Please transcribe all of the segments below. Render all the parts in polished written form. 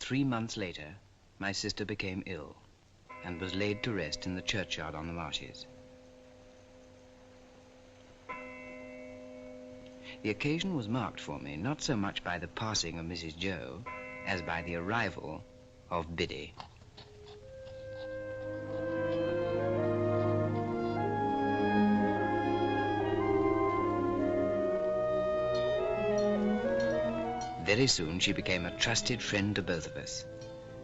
3 months later, my sister became ill and was laid to rest in the churchyard on the marshes. The occasion was marked for me not so much by the passing of Mrs. Joe as by the arrival of Biddy. Very soon she became a trusted friend to both of us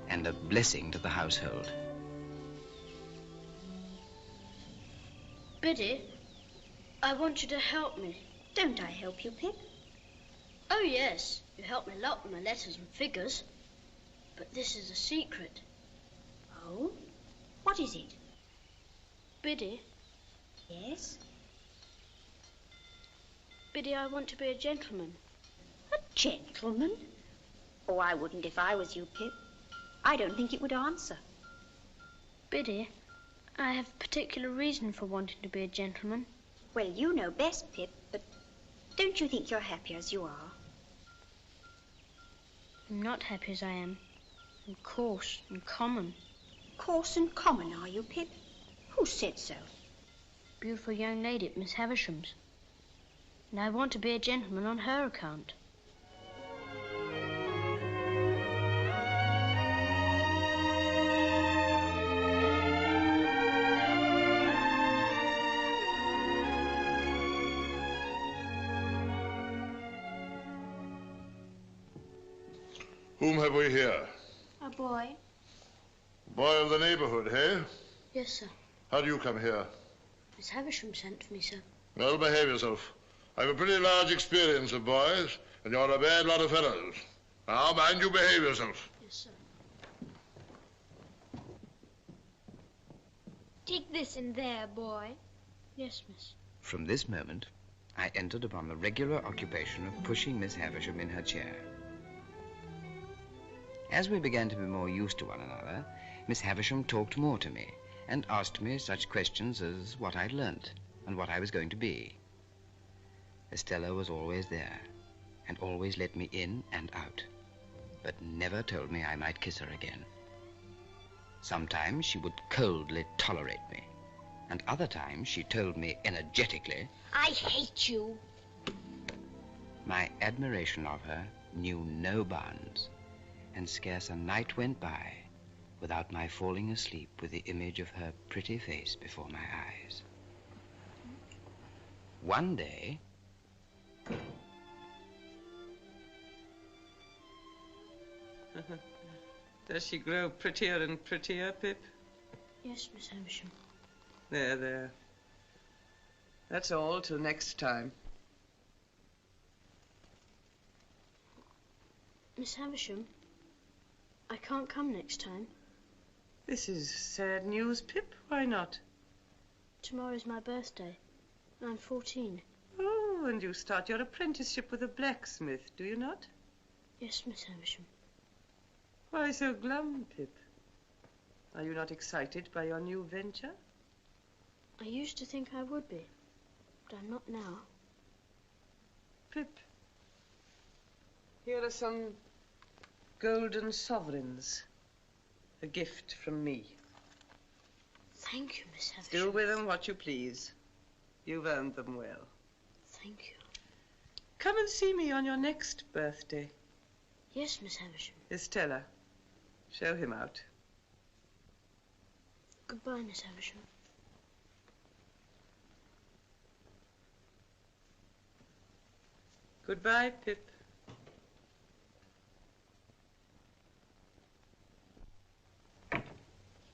and a blessing to the household. Biddy, I want you to help me. Don't I help you, Pip? Oh, yes. You help me a lot with my letters and figures. But this is a secret. Oh? What is it? Biddy. Yes? Biddy, I want to be a gentleman. A gentleman? Oh, I wouldn't if I was you, Pip. I don't think it would answer. Biddy, I have a particular reason for wanting to be a gentleman. Well, you know best, Pip, but don't you think you're happy as you are? I'm not happy as I am. I'm coarse and common. Coarse and common, are you, Pip? Who said so? Beautiful young lady at Miss Havisham's. And I want to be a gentleman on her account. Whom have we here? A boy. Boy of the neighborhood, eh? Yes, sir. How do you come here? Miss Havisham sent for me, sir. Well, behave yourself. I've a pretty large experience of boys, and you're a bad lot of fellows. Now, mind you behave yourself. Yes, sir. Take this in there, boy. Yes, miss. From this moment, I entered upon the regular occupation of pushing Miss Havisham in her chair. As we began to be more used to one another, Miss Havisham talked more to me and asked me such questions as what I'd learnt and what I was going to be. Estella was always there and always let me in and out, but never told me I might kiss her again. Sometimes she would coldly tolerate me, and other times she told me energetically, I hate you. My admiration of her knew no bounds, and scarce a night went by without my falling asleep with the image of her pretty face before my eyes. One day, does she grow prettier and prettier, Pip? Yes, Miss Havisham. There, there. That's all till next time. Miss Havisham, I can't come next time. This is sad news, Pip. Why not? Tomorrow's my birthday. I'm 14. Oh, and you start your apprenticeship with a blacksmith, do you not? Yes, Miss Havisham. Why so glum, Pip? Are you not excited by your new venture? I used to think I would be, but I'm not now. Pip, here are some golden sovereigns. A gift from me. Thank you, Miss Havisham. Do with them what you please. You've earned them well. Thank you. Come and see me on your next birthday. Yes, Miss Havisham. Estella, show him out. Goodbye, Miss Havisham. Goodbye, Pip.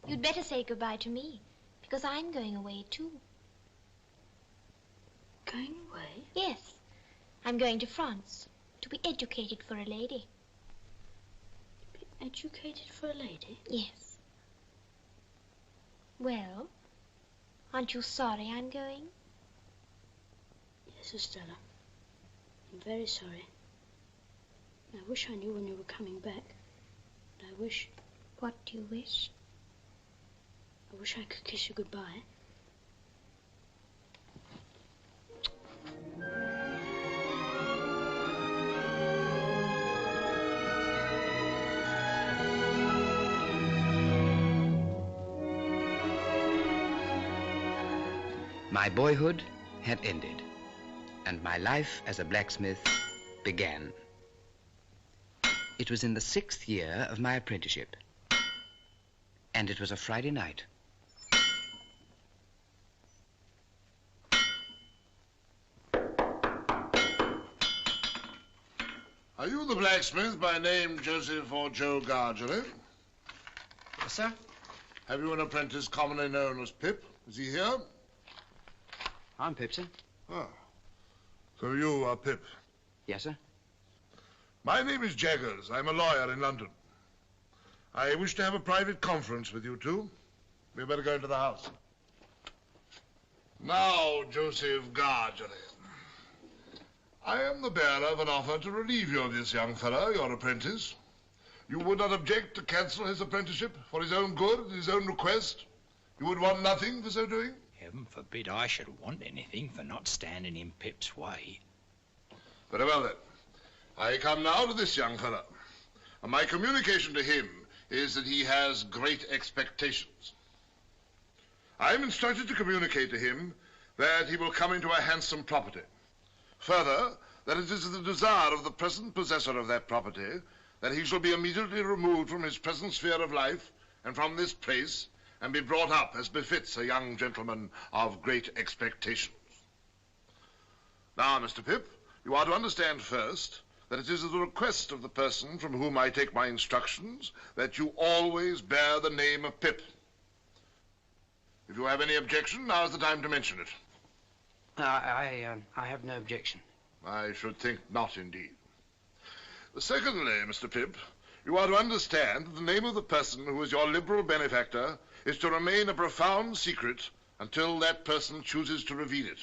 You'd better say goodbye to me, because I'm going away too. Going away? Yes, I'm going to France to be educated for a lady. Be educated for a lady? Yes. Well, aren't you sorry I'm going? Yes, Estella. I'm very sorry. I wish I knew when you were coming back. But I wish... What do you wish? I wish I could kiss you goodbye. My boyhood had ended, and my life as a blacksmith began. It was in the 6th year of my apprenticeship, and it was a Friday night. Are you the blacksmith by name Joseph or Joe Gargery? Yes, sir. Have you an apprentice commonly known as Pip? Is he here? I'm Pip, sir. Ah. So you are Pip. Yes, sir. My name is Jaggers. I'm a lawyer in London. I wish to have a private conference with you two. We better go into the house. Now, Joseph Gargery, I am the bearer of an offer to relieve you of this young fellow, your apprentice. You would not object to cancel his apprenticeship for his own good, at his own request? You would want nothing for so doing? Heaven forbid I should want anything for not standing in Pip's way. Very well, then. I come now to this young fellow. And my communication to him is that he has great expectations. I am instructed to communicate to him that he will come into a handsome property. Further, that it is the desire of the present possessor of that property that he shall be immediately removed from his present sphere of life and from this place and be brought up as befits a young gentleman of great expectations. Now, Mr. Pip, you are to understand first that it is at the request of the person from whom I take my instructions that you always bear the name of Pip. If you have any objection, now is the time to mention it. I have no objection. I should think not, indeed. Secondly, Mr. Pip, you are to understand that the name of the person who is your liberal benefactor is to remain a profound secret until that person chooses to reveal it.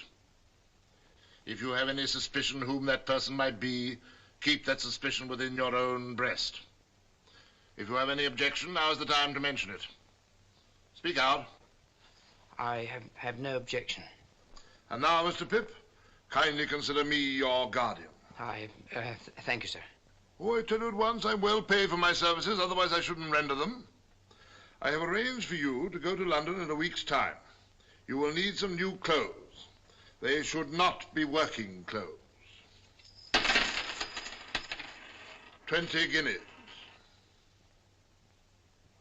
If you have any suspicion whom that person might be, keep that suspicion within your own breast. If you have any objection, now is the time to mention it. Speak out. I have no objection. And now, Mr. Pip, kindly consider me your guardian. Thank you, sir. Oh, I tell you at once, I'm well paid for my services, otherwise I shouldn't render them. I have arranged for you to go to London in a week's time. You will need some new clothes. They should not be working clothes. 20 guineas.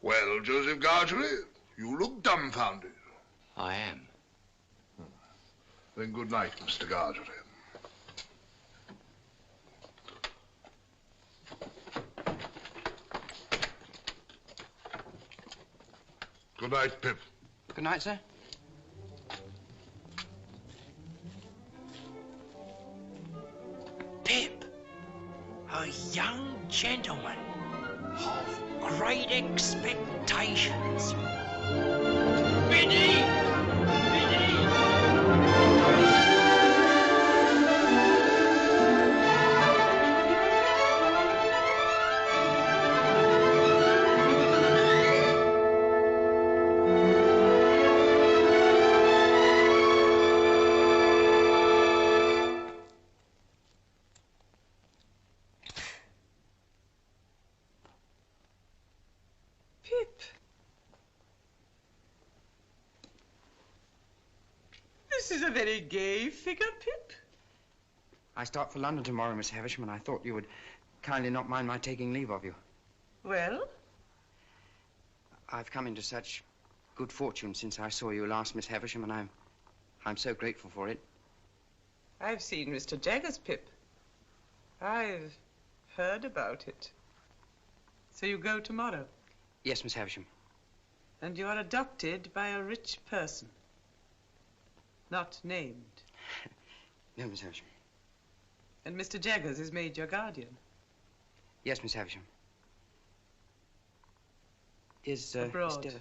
Well, Joseph Gargery, you look dumbfounded. I am. Then good night, Mr. Gargery. Good night, Pip. Good night, sir. Pip, a young gentleman of great expectations. Biddy! Biddy! Pip. This is a very gay figure, Pip. I start for London tomorrow, Miss Havisham, and I thought you would kindly not mind my taking leave of you. Well? I've come into such good fortune since I saw you last, Miss Havisham, and I'm so grateful for it. I've seen Mr. Jaggers, Pip. I've heard about it. So you go tomorrow? Yes, Miss Havisham. And you are adopted by a rich person. Not named. No, Miss Havisham. And Mr. Jaggers is made your guardian. Yes, Miss Havisham. Is, abroad. Stella...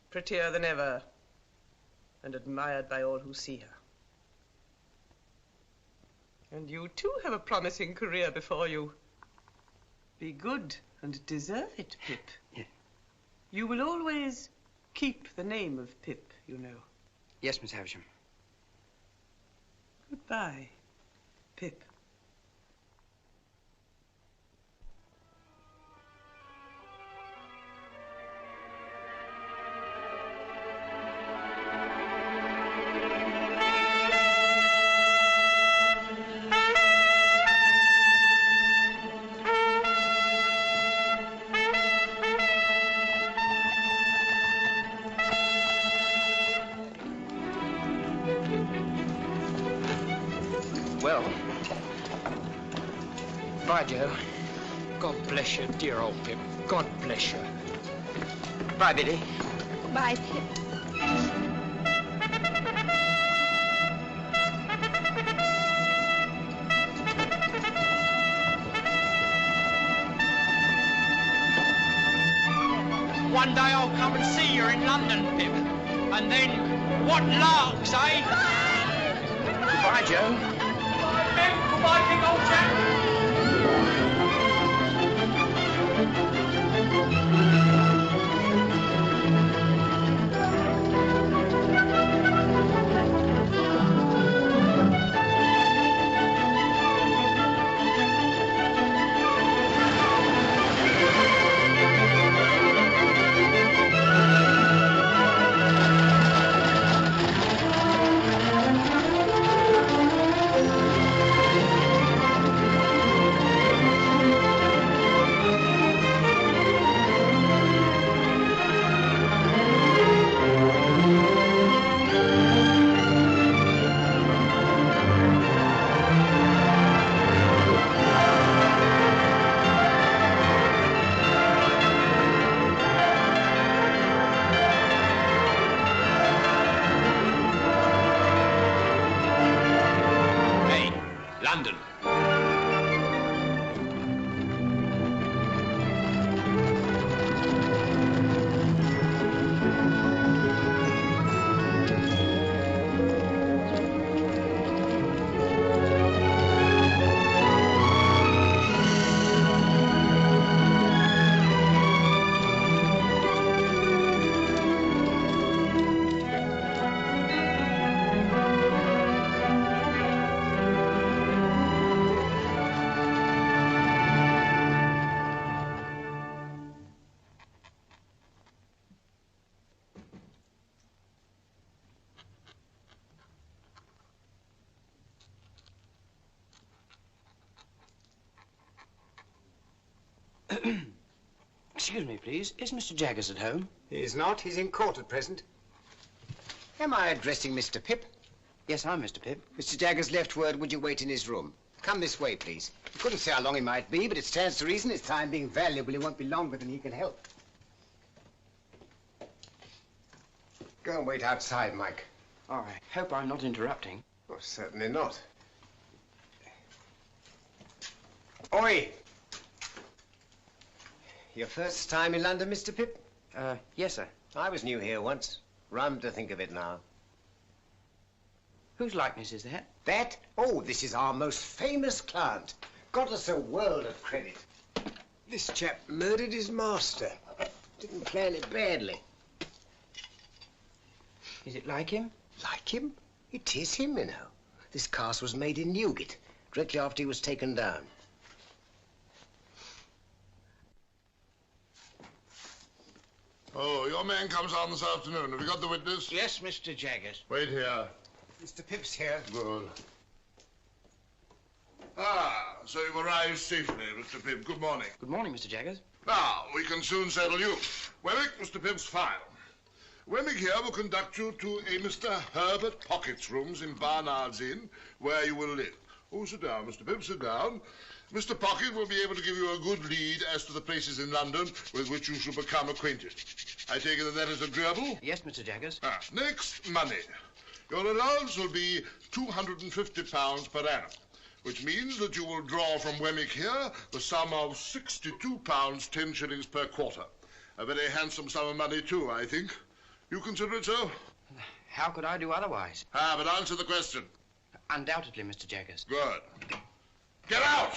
Prettier than ever, and admired by all who see her. And you too have a promising career before you. Be good and deserve it, Pip. Yeah. You will always keep the name of Pip, you know. Yes, Miss Havisham. Goodbye, Pip. Bye, Joe. God bless you, dear old Pip. God bless you. Bye, Biddy. Bye, Pip. One day I'll come and see you in London, Pip. And then, what larks, eh? Bye, Joe. Goodbye, Pip. Goodbye, big old chap. London. Excuse me, please. Is Mr. Jaggers at home? He is not. He's in court at present. Am I addressing Mr. Pip? Yes, I'm Mr. Pip. Mr. Jaggers left word, would you wait in his room? Come this way, please. I couldn't say how long he might be, but it stands to reason his time being valuable, he won't be longer than he can help. Go and wait outside, Mike. Oh, I hope I'm not interrupting. Oh, certainly not. Oi! Your first time in London, Mr. Pip? Yes, sir. I was new here once. Rum to think of it now. Whose likeness is that? That? Oh, this is our most famous client. Got us a world of credit. This chap murdered his master. Didn't plan it badly. Is it like him? Like him? It is him, you know. This cast was made in Newgate, directly after he was taken down. Oh, your man comes on this afternoon. Have you got the witness? Yes, Mr. Jaggers. Wait here. Mr. Pip's here. Good. Ah, so you've arrived safely, Mr. Pip. Good morning. Good morning, Mr. Jaggers. Now, we can soon settle you. Wemmick, Mr. Pip's file. Wemmick here will conduct you to a Mr. Herbert Pocket's rooms in Barnard's Inn, where you will live. Oh, sit down, Mr. Pip, sit down. Mr. Pocket will be able to give you a good lead as to the places in London with which you shall become acquainted. I take it that is agreeable? Yes, Mr. Jaggers. Next, money. Your allowance will be £250 per annum, which means that you will draw from Wemmick here the sum of £62, 10 shillings per quarter. A very handsome sum of money, too, I think. You consider it so? How could I do otherwise? But answer the question. Undoubtedly, Mr. Jaggers. Good. Get out!